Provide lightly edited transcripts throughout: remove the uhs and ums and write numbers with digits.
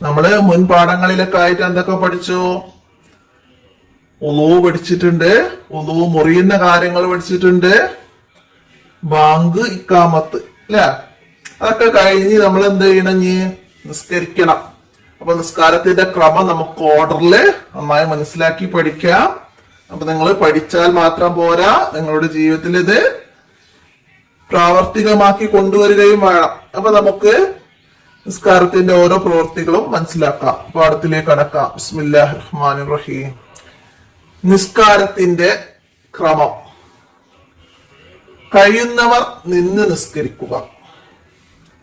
നമ്മള് മുൻ പാഠങ്ങളിലൊക്കെ ആയിട്ട് എന്തൊക്കെ പഠിച്ചു? ഉളൂ പഠിച്ചിട്ടുണ്ട്, ഉളൂ മുറിയുന്ന കാര്യങ്ങൾ പഠിച്ചിട്ടുണ്ട്, ബാങ്ക്, ഇക്കാമത്ത്, അല്ലെ? അതൊക്കെ കഴിഞ്ഞ് നമ്മൾ എന്ത് ചെയ്യണം? ഇനി നിസ്കരിക്കണം. അപ്പൊ നിസ്കാരത്തിന്റെ ക്രമം നമുക്ക് ഓർഡറില് നന്നായി മനസ്സിലാക്കി പഠിക്കാം. അപ്പൊ നിങ്ങൾ പഠിച്ചാൽ മാത്രം പോരാ, നിങ്ങളുടെ ജീവിതത്തിൽ ഇത് പ്രാവർത്തികമാക്കി കൊണ്ടുവരികയും വേണം. അപ്പൊ നമുക്ക് നിസ്കാരത്തിന്റെ ഓരോ പ്രവൃത്തികളും മനസ്സിലാക്കാം. പാഠത്തിലേക്ക് കടക്കാം. ബിസ്മില്ലാഹിർ റഹ്മാനിർ റഹീം. നിസ്കാരത്തിന്റെ ക്രമം. കഴിയുന്നവർ നിന്ന് നിസ്കരിക്കുക.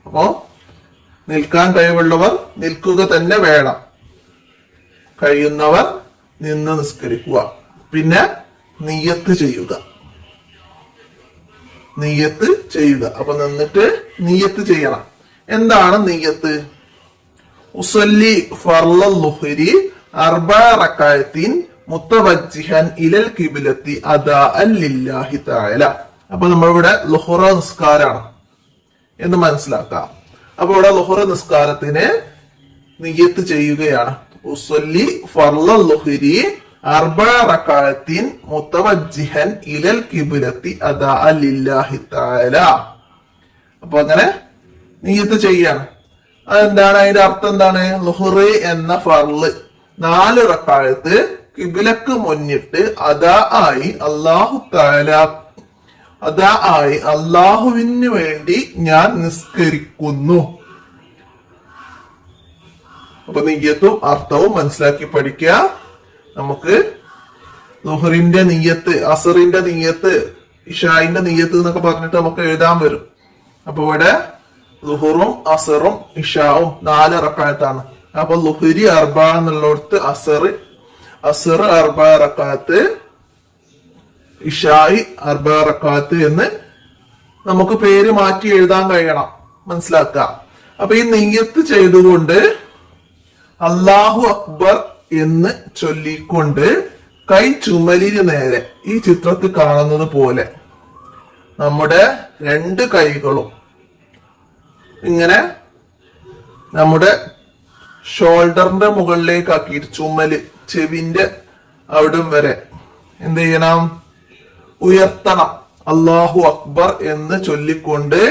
അപ്പോ നിൽക്കാൻ കഴിവുള്ളവർ നിൽക്കുക തന്നെ വേണം. കഴിയുന്നവർ നിന്ന് നിസ്കരിക്കുക. പിന്നെ നിയ്യത്ത് ചെയ്യുക. നിയ്യത്ത് ചെയ്യുക. അപ്പൊ നിന്നിട്ട് നിയ്യത്ത് ചെയ്യണം. എന്താണ് നിയ്യത്ത്? ഉസല്ലി ഫർളൽ ളുഹ്രി അർബഅ റകഅത്തിൻ മുത്തവജ്ജിഹൻ ഇലൽ ഖിബ്ലത്തി അദാഅൻ ലില്ലാഹി തആല. അപ്പൊ നമ്മളിവിടെ ളുഹ്റ നിസ്കാരാണ് എന്ന് മനസ്സിലാക്കാം. അപ്പൊ ഇവിടെ ളുഹ്റ നിസ്കാരത്തിന് നിയ്യത്ത് ചെയ്യുകയാണ്. ഉസല്ലി ഫർളൽ ളുഹ്രി അർബഅ റകഅത്തിൻ മുത്തവജ്ജിഹൻ ഇലൽ ഖിബ്ലത്തി അദാഅൻ ലില്ലാഹി തആല. അപ്പൊ അങ്ങനെ നിയ്യത്ത് ചെയ്യാണ്. അതെന്താണ്? അതിന്റെ അർത്ഥം എന്താണ്? ളുഹ്ർ എന്ന ഫർള് 4 റകഅത്ത് ഖിബ്ലക്ക് മുന്നിട്ട് അല്ലാഹുവിന് വേണ്ടി ഞാൻ നിസ്കരിക്കുന്നു. അപ്പൊ നിയ്യത്തും അർത്ഥവും മനസ്സിലാക്കി പഠിക്കുക. നമുക്ക് ളുഹ്റിന്റെ നിയ്യത്ത്, അസറിന്റെ നിയ്യത്ത്, ഇശാഇന്റെ നിയ്യത്ത് എന്നൊക്കെ പറഞ്ഞിട്ട് നമുക്ക് എഴുതാൻ വരും. അപ്പൊ ഇവിടെ ളുഹറും അസറും ഇശാവും 4 റകഅത്താണ്. അപ്പൊ ളുഹ്രി 4 എന്നുള്ളടത്ത് അസർ 4 റകഅത്ത്, ഇശായി 4 റകഅത്ത് എന്ന് നമുക്ക് പേര് മാറ്റി എഴുതാൻ കഴിയണം. മനസ്സിലാക്കുക. അപ്പൊ ഈ നിയ്യത്ത് ചെയ്തുകൊണ്ട് അല്ലാഹു അക്ബർ എന്ന് ചൊല്ലിക്കൊണ്ട് കൈ ചുമലിന് നേരെ ഈ ചിത്രത്തിൽ കാണുന്നത് പോലെ നമ്മുടെ 2 കൈകളും ഇങ്ങനെ നമ്മുടെ ഷോൾഡറിന്റെ മുകളിലേക്ക് ആക്കിയിട്ട് ചുമല് ചെവിന്റെ അവിടം വരെ എന്ത് ചെയ്യണം? ഉയർത്തണം. അല്ലാഹു അക്ബർ എന്ന് ചൊല്ലിക്കൊണ്ട്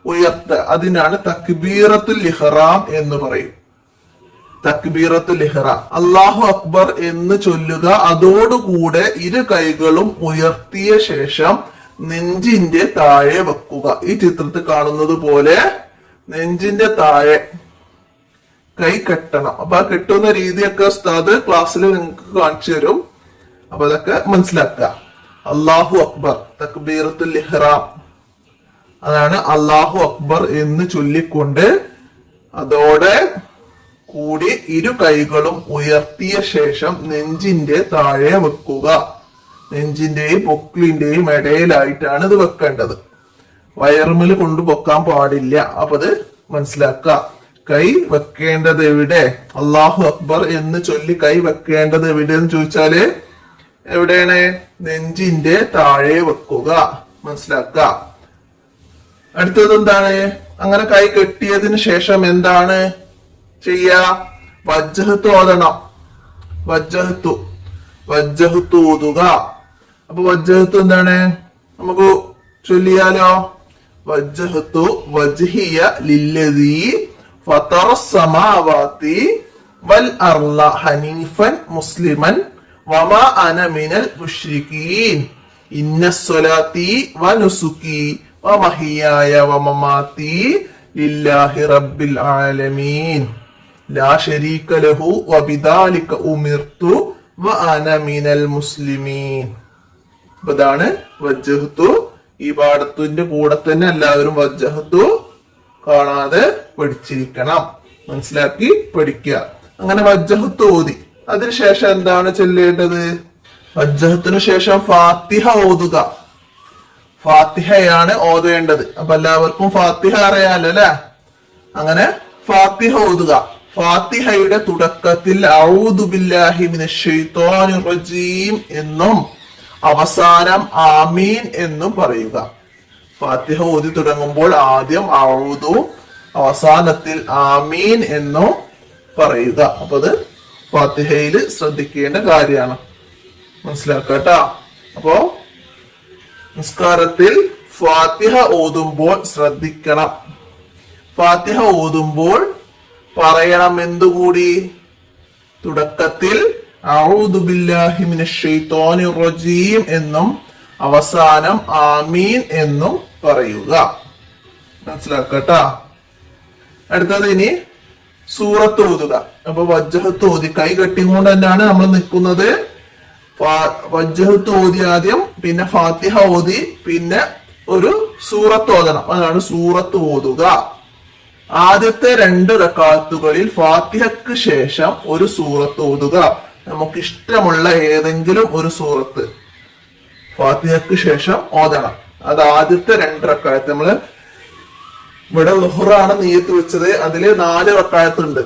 ഉയർത്തുക. അതിനാണ് തക്ബീറത്തുൽ ഇഹ്റാം എന്ന് പറയും. തക്ബീറത്തുൽ ഇഹ്റാം. അല്ലാഹു അക്ബർ എന്ന് ചൊല്ലുക. അതോടുകൂടെ 2 കൈകളും ഉയർത്തിയ ശേഷം നെഞ്ചിന്റെ താഴെ വെക്കുക. ഈ ചിത്രത്തിൽ കാണുന്നത് പോലെ നെഞ്ചിന്റെ താഴെ കൈ കെട്ടണം. അപ്പൊ ആ കെട്ടുന്ന രീതിയൊക്കെ ഉസ്താദ് ക്ലാസ്സിൽ നിങ്ങൾക്ക് കാണിച്ചു തരും. അപ്പൊ അതൊക്കെ മനസ്സിലാക്കുക. അല്ലാഹു അക്ബർ, തക്ബീറത്തുൽ ഇഹ്റാം. അതാണ് അല്ലാഹു അക്ബർ എന്ന് ചൊല്ലിക്കൊണ്ട് അതോടെ കൂടി 2 കൈകളും ഉയർത്തിയ ശേഷം നെഞ്ചിന്റെ താഴെ വെക്കുക. നെഞ്ചിന്റെയും പൊക്കിളിന്റെയും ഇടയിലായിട്ടാണ് ഇത് വെക്കേണ്ടത്. വയറുമിൽ കൊണ്ട് പൊക്കാൻ പാടില്ല. അപ്പൊ അത് മനസ്സിലാക്കുക. കൈ വെക്കേണ്ടത് എവിടെ? അല്ലാഹു അക്ബർ എന്ന് ചൊല്ലി കൈ വെക്കേണ്ടത് എവിടെ എന്ന് ചോദിച്ചാല് എവിടെയാണ്? നെഞ്ചിന്റെ താഴെ വെക്കുക. മനസ്സിലാക്കുക. അടുത്തത് എന്താണ്? അങ്ങനെ കൈ കെട്ടിയതിന് ശേഷം എന്താണ് ചെയ്യാ? വജ്ഹത്ത് ഓതണം. വജ്ഹത്ത് ഓതുക. അപ്പൊ വജ്ഹത്ത് എന്താണ്? നമുക്ക് ചൊല്ലിയാലോ? വജ്ഹത്തു വജ്ഹിയ ലില്ലദീ ഫതറ സമാവാതി വൽ അർള ഹനീഫൻ മുസ്ലിമൻ വമാ അന മിനൽ മുശ്രികീൻ ഇന്ന സ്വലാത്തി വനുസുകി വമഹിയായ വമമാതി ലില്ലാഹി റബ്ബിൽ ആലമീൻ ലാ ശരീക ലഹു വബിദാലിക ഉമിർതു വഅന മിനൽ മുസ്ലിമീൻ. ഇതാണ് വജ്ഹത്തു. ഈ പാഠത്തിന്റെ കൂടെ തന്നെ എല്ലാവരും വജ്ഹത്തു കാണാതെ പഠിച്ചിരിക്കണം. മനസ്സിലാക്കി പഠിക്കുക. അങ്ങനെ വജ്ഹത്ത് ഓതി അതിനുശേഷം എന്താണ് ചൊല്ലേണ്ടത്? വജ്ഹത്തിന് ശേഷം ഫാത്തിഹ ഓതുക. ഫാത്തിഹയാണ് ഓതേണ്ടത്. അപ്പൊ എല്ലാവർക്കും ഫാത്തിഹ അറിയാലോ അല്ലെ? അങ്ങനെ ഫാത്തിഹ ഓതുക. ഫാത്തിഹയുടെ തുടക്കത്തിൽ അഊദു ബില്ലാഹി മിനശ് ശൈത്വാനിർ റജീം എന്നും അവസാനം ആമീൻ എന്നും പറയുക. ഫാത്തിഹ ഓതി തുടങ്ങുമ്പോൾ ആദ്യം ഔദു, അവസാനത്തിൽ ആമീൻ എന്നും പറയുക. അപ്പൊ അത് ഫാത്തിഹയില് ശ്രദ്ധിക്കേണ്ട കാര്യമാണ്, മനസ്സിലാക്കട്ടോ. അപ്പോ നിസ്കാരത്തിൽ ഫാത്തിഹ ഓതുമ്പോൾ ശ്രദ്ധിക്കണം. ഫാത്തിഹ ഓതുമ്പോൾ പറയണം എന്തുകൂടി? തുടക്കത്തിൽ അഊദു ബില്ലാഹി മിനശ് ശൈത്വാനിർ റജീം എന്നും അവസാനം ആമീൻ എന്നും പറയുക, മനസ്സിലാക്കട്ടാ. അടുത്തത് ഇനി സൂറത്ത് ഓതുക. അപ്പൊ വജ്ജഹത്ത് ഓതി കൈ കെട്ടിക്കൊണ്ട് തന്നെയാണ് നമ്മൾ നിൽക്കുന്നത്. വജ്ജഹത്ത് ഓതി ആദ്യം, പിന്നെ ഫാത്തിഹ ഓതി, പിന്നെ ഒരു സൂറത്ത് ഓതണം. അതാണ് സൂറത്ത് ഓതുക. ആദ്യത്തെ 2 റക്അത്തുകളിൽ ഫാത്തിഹക്ക് ശേഷം ഒരു സൂറത്ത് ഓതുക. നമുക്ക് ഇഷ്ടമുള്ള ഏതെങ്കിലും ഒരു സൂറത്ത് ഫാത്തിഹക്ക് ശേഷം ഓതണം. അത് ആദ്യത്തെ 2 റക്അത്ത്. നമ്മള് ഇവിടെ ളുഹറാണ് നിയ്യത്ത് വെച്ചത്, അതില് 4 റക്അത്ത് ഉണ്ട്.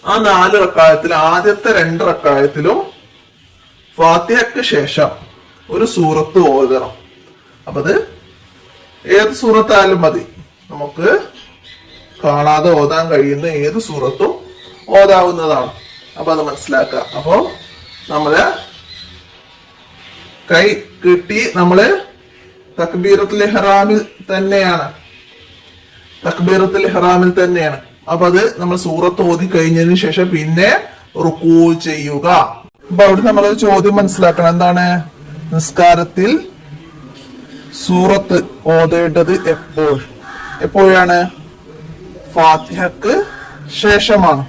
ആ 4 റക്അത്തിൽ ആദ്യത്തെ 2 റക്അത്തിലും ഫാത്തിഹക്ക് ശേഷം ഒരു സൂറത്ത് ഓതണം. അപ്പൊ അത് ഏത് സൂറത്തായാലും മതി, നമുക്ക് കാണാതെ ഓതാൻ കഴിയുന്ന ഏത് സൂറത്തും ഓതാവുന്നതാണ്. അപ്പൊ അത് മനസ്സിലാക്കുക. അപ്പൊ നമ്മള് കൈ കിട്ടി നമ്മള് തക്ബീറത്തുൽ ഇഹ്റാമിൽ തന്നെയാണ്. അപ്പൊ അത് നമ്മൾ സൂറത്ത് ഓതി കഴിഞ്ഞതിന് ശേഷം പിന്നെ റുക്കൂ ചെയ്യുക. അപ്പൊ അവിടെ നമ്മൾ ചോദ്യം മനസ്സിലാക്കണം. എന്താണ്? നിസ്കാരത്തിൽ സൂറത്ത് ഓതേണ്ടത് എപ്പോഴാണ്? ഫാത്തിഹക്ക് ശേഷമാണ്.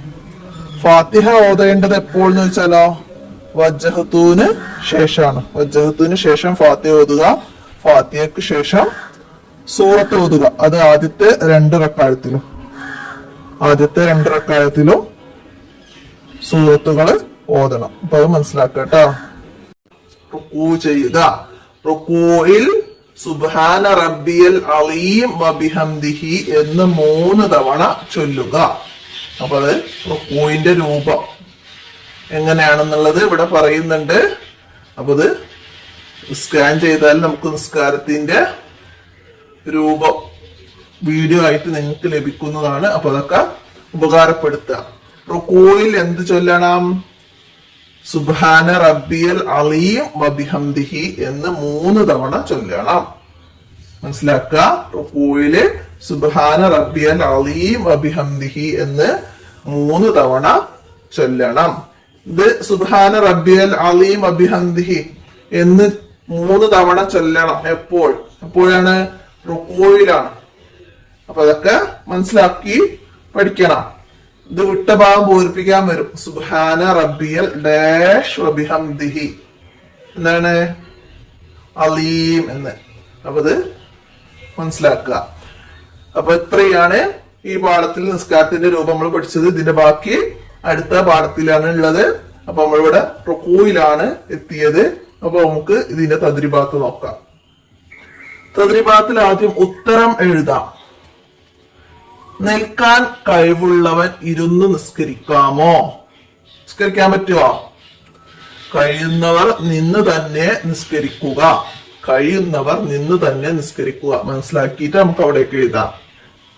ഫാത്തിഹ ഓതേണ്ടത് എപ്പോൾ എന്ന് വെച്ചാലോ വജ്ജഹത്തൂന് ശേഷമാണ്. വജ്ജഹത്തൂന് ശേഷം ഫാത്തിഹ ഓതുക, ഫാത്തിഹക്ക് ശേഷം സൂറത്ത് ഓതുക. അത് ആദ്യത്തെ 2 റക്അത്തിലും സൂറത്തുകൾ ഓതണം. അപ്പൊ അത് മനസ്സിലാക്കട്ടോ. റുക്കൂ ചെയ്യുക. റുക്കൂയിൽ സുബ്ഹാന റബ്ബിയൽ അലീം വബിഹംദിഹി എന്ന് 3 തവണ ചൊല്ലുക. അപ്പൊ അത് റുക്കൂയിന്റെ രൂപം എങ്ങനെയാണെന്നുള്ളത് ഇവിടെ പറയുന്നുണ്ട്. അപ്പൊ ഇത് സ്കാൻ ചെയ്താൽ നമുക്ക് നിസ്കാരത്തിന്റെ രൂപം വീഡിയോ ആയിട്ട് നിങ്ങൾക്ക് ലഭിക്കുന്നതാണ്. അപ്പൊ അതൊക്കെ ഉപകാരപ്പെടുത്തുക. റുക്കൂയിൽ എന്ത് ചൊല്ലണം? സുബ്ഹാന റബ്ബിയൽ അലീം വബിഹംദിഹി എന്ന് 3 തവണ ചൊല്ലണം, മനസ്സിലാക്കുക. റുക്കൂയില് സുബ്ഹാന റബ്ബിയൽ അലീം വബിഹംദിഹി എന്ന് 3 തവണ ചൊല്ലണം. ഇത് സുബ്ഹാന റബ്ബിയൽ അലീം വബിഹംദിഹി എന്ന് 3 തവണ ചൊല്ലണം. എപ്പോഴാണ്? റുക്കൂയിലാണ്. അപ്പൊ അതൊക്കെ മനസ്സിലാക്കി പഠിക്കണം. ഇത് വിട്ട ഭാഗം പൂരിപ്പിക്കാൻ വരും. സുബ്ഹാന റബ്ബിയൽ ഡാഷ് വബിഹംദിഹി എന്താണ്? അലീം എന്ന്. അപ്പൊ ഇത് മനസ്സിലാക്കുക. അപ്പൊ ഇത്രയാണ് ഈ പാഠത്തിൽ നിസ്കാരത്തിന്റെ രൂപം നമ്മൾ പഠിച്ചത്. ഇതിന്റെ ബാക്കി അടുത്ത പാഠത്തിലാണ് ഉള്ളത്. അപ്പൊ നമ്മളിവിടെ റുക്കൂയിലാണ് എത്തിയത്. അപ്പൊ നമുക്ക് ഇതിന്റെ തദ്രിബാത്ത് നോക്കാം. തദ്രിബാത്തിൽ ആദ്യം ഉത്തരം എഴുതാം. നിൽക്കാൻ കഴിവുള്ളവൻ ഇരുന്ന് നിസ്കരിക്കാമോ? നിസ്കരിക്കാൻ പറ്റുമോ? കഴിയുന്നവർ നിന്ന് തന്നെ നിസ്കരിക്കുക. മനസ്സിലാക്കിയിട്ട് നമുക്ക് അവിടേക്ക് എഴുതാം.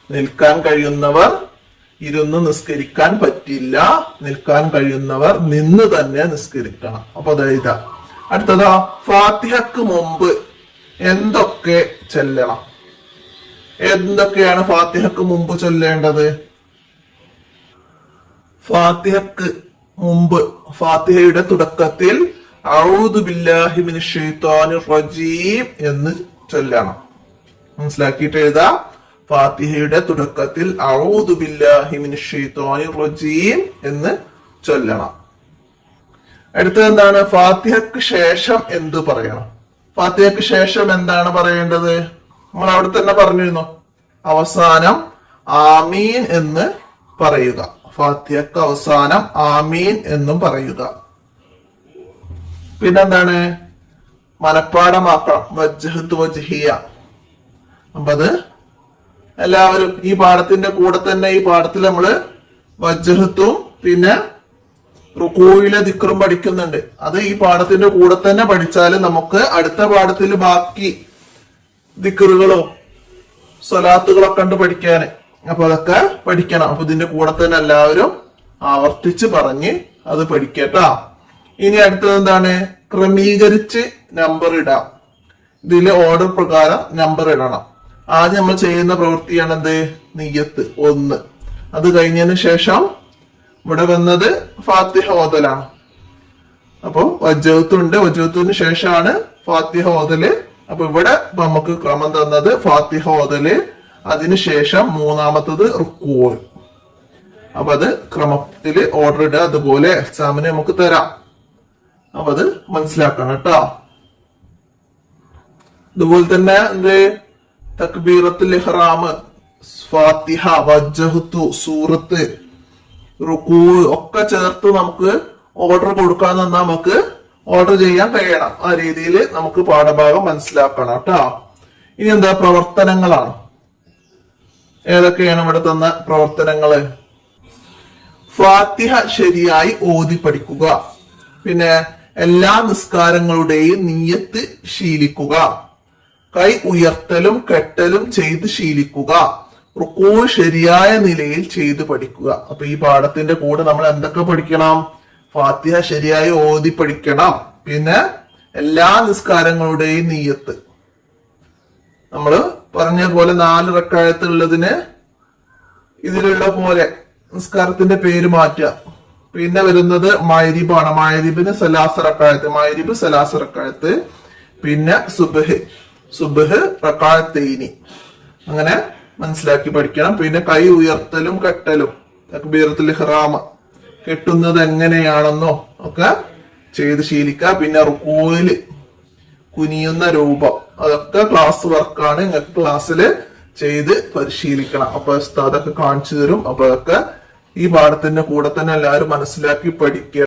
നിൽക്കാൻ കഴിയുന്നവർ ഇരുന്ന് നിസ്കരിക്കാൻ പറ്റില്ല. നിൽക്കാൻ കഴിയുന്നവർ നിന്ന് തന്നെ നിസ്കരിക്കണം. അപ്പൊ അത് എഴുതാം. അടുത്തതാ, ഫാത്തിഹക്ക് മുമ്പ് എന്തൊക്കെ ചൊല്ലണം? എന്തൊക്കെയാണ് ഫാത്തിഹക്ക് മുമ്പ് ചൊല്ലേണ്ടത്? ഫാത്തിഹക്ക് മുമ്പ്, ഫാത്തിഹയുടെ തുടക്കത്തിൽ അഊദു ബില്ലാഹി മിനശ് ശൈത്വാനിർ റജീം എന്ന് ചൊല്ലണം. മനസ്സിലാക്കിയിട്ട് എഴുതാം. ഫാത്തിഹയുടെ തുടക്കത്തിൽ അഊദു ബില്ലാഹി മിനശ് ശൈത്വാനിർ റജീം എന്ന് ചൊല്ലണം. അടുത്തത് എന്താണ്? ഫാത്തിഹക്ക് ശേഷം എന്ത് പറയണം? ഫാത്തിഹക്ക് ശേഷം എന്താണ് പറയേണ്ടത്? നമ്മൾ അവിടെ തന്നെ പറഞ്ഞിരുന്നു. അവസാനം ആമീൻ എന്ന് പറയുക. ഫാത്തിഹക്ക് അവസാനം ആമീൻ എന്നും പറയുക. പിന്നെന്താണ്? മനപ്പാഠമാക്കണം. വജ്ഹത്ത് വജ്ഹിയ. അപ്പൊ അത് എല്ലാവരും ഈ പാഠത്തിന്റെ കൂടെ തന്നെ, ഈ പാഠത്തിൽ നമ്മള് വജ്ഹത്തും പിന്നെ റുക്കൂയിലെ ദിക്റും പഠിക്കുന്നുണ്ട്. അത് ഈ പാഠത്തിന്റെ കൂടെ തന്നെ പഠിച്ചാൽ നമുക്ക് അടുത്ത പാഠത്തിൽ ബാക്കി ദിക്റുകളോ സ്വലാത്തുകളൊക്കെ ഉണ്ട് പഠിക്കാന്. അപ്പൊ അതൊക്കെ പഠിക്കണം. അപ്പൊ ഇതിന്റെ കൂടെ തന്നെ എല്ലാവരും ആവർത്തിച്ച് പറഞ്ഞ് അത് പഠിക്കട്ടാ. ഇനി അടുത്തത് എന്താണ്? ക്രമീകരിച്ച് നമ്പർ ഇടാം. ഇതില് ഓർഡർ പ്രകാരം നമ്പർ ഇടണം. ആദ്യം നമ്മൾ ചെയ്യുന്ന പ്രവൃത്തിയാണ് എന്ത്? നിയ്യത്ത് 1. അത് കഴിഞ്ഞതിന് ശേഷം ഇവിടെ വന്നത് ഫാത്തിഹ ഓതലാണ്. അപ്പൊ വജ്ജത്തുണ്ട്, വജ്ജത്തിന് ശേഷമാണ് ഫാത്തിഹ ഓതല്. അപ്പൊ ഇവിടെ നമുക്ക് ക്രമം തന്നത് ഫാത്തിഹ ഓതല്, അതിനുശേഷം മൂന്നാമത്തത് റുക്കൂ. അപ്പൊ അത് ക്രമത്തില് ഓർഡർ ഇടുക. അതുപോലെ എക്സാമിന് നമുക്ക് തരാം. അപ്പൊ അത് മനസ്സിലാക്കണം കേട്ടോ. അതുപോലെ തന്നെ എന്ത്? തക്ബീറത്തുൽ ഇഹ്റാം, ഫാത്തിഹ, വജ്ജഹത്തു, സൂറത്ത്, റുക്കൂ ഒക്കെ ചേർത്ത് നമുക്ക് ഓർഡർ കൊടുക്കാൻ തന്നാൽ നമുക്ക് ഓർഡർ ചെയ്യാൻ കഴിയണം. ആ രീതിയിൽ നമുക്ക് പാഠഭാഗം മനസ്സിലാക്കണം കേട്ടോ. ഇനി എന്താ? പ്രവർത്തനങ്ങളാണ്. ഏതൊക്കെയാണ് ഇവിടെ തന്ന പ്രവർത്തനങ്ങള്? ഫാത്തിഹ ശരിയായി ഓതി പഠിക്കുക. പിന്നെ എല്ലാ നിസ്കാരങ്ങളുടെയും നിയ്യത്ത് ശീലിക്കുക. കൈ ഉയർത്തലും കെട്ടലും ചെയ്ത് ശീലിക്കുക. റുക്കൂ ശരിയായ നിലയിൽ ചെയ്ത് പഠിക്കുക. അപ്പൊ ഈ പാഠത്തിന്റെ കൂടെ നമ്മൾ എന്തൊക്കെ പഠിക്കണം? ഫാത്തിഹ ശരിയായി ഓതി പഠിക്കണം. പിന്നെ എല്ലാ നിസ്കാരങ്ങളുടെയും നിയ്യത്ത്. നമ്മള് പറഞ്ഞ പോലെ 4 റക്അത്ത് ഉള്ളതിന് ഇതിലുള്ള പോലെ നിസ്കാരത്തിന്റെ പേര് മാറ്റുക. പിന്നെ വരുന്നത് മഗ്രിബാണ്. മഗ്രിബിന് സലാസ റക്അത്ത്, മഗ്രിബ് സലാസ റക്അത്ത്. പിന്നെ സുബ്ഹ് റക്അത്തൈനി. അങ്ങനെ മനസ്സിലാക്കി പഠിക്കണം. പിന്നെ കൈ ഉയർത്തലും കെട്ടലും, തക്ബീറത്തുൽ ഇഹ്റാം കെട്ടുന്നത് എങ്ങനെയാണെന്നോ ഒക്കെ ചെയ്ത് ശീലിക്കുക. പിന്നെ റുക്കൂയില് കുനിയുന്ന രൂപം, അതൊക്കെ ക്ലാസ് വർക്കാണ്. നിങ്ങൾക്ക് ക്ലാസ്സിൽ ചെയ്ത് പരിശീലിക്കണം. അപ്പൊ ഉസ്താദൊക്കെ കാണിച്ചു തരും. അപ്പൊ അതൊക്കെ ഈ പാഠത്തിന്റെ കൂടെ തന്നെ എല്ലാവരും മനസ്സിലാക്കി പഠിക്കുക.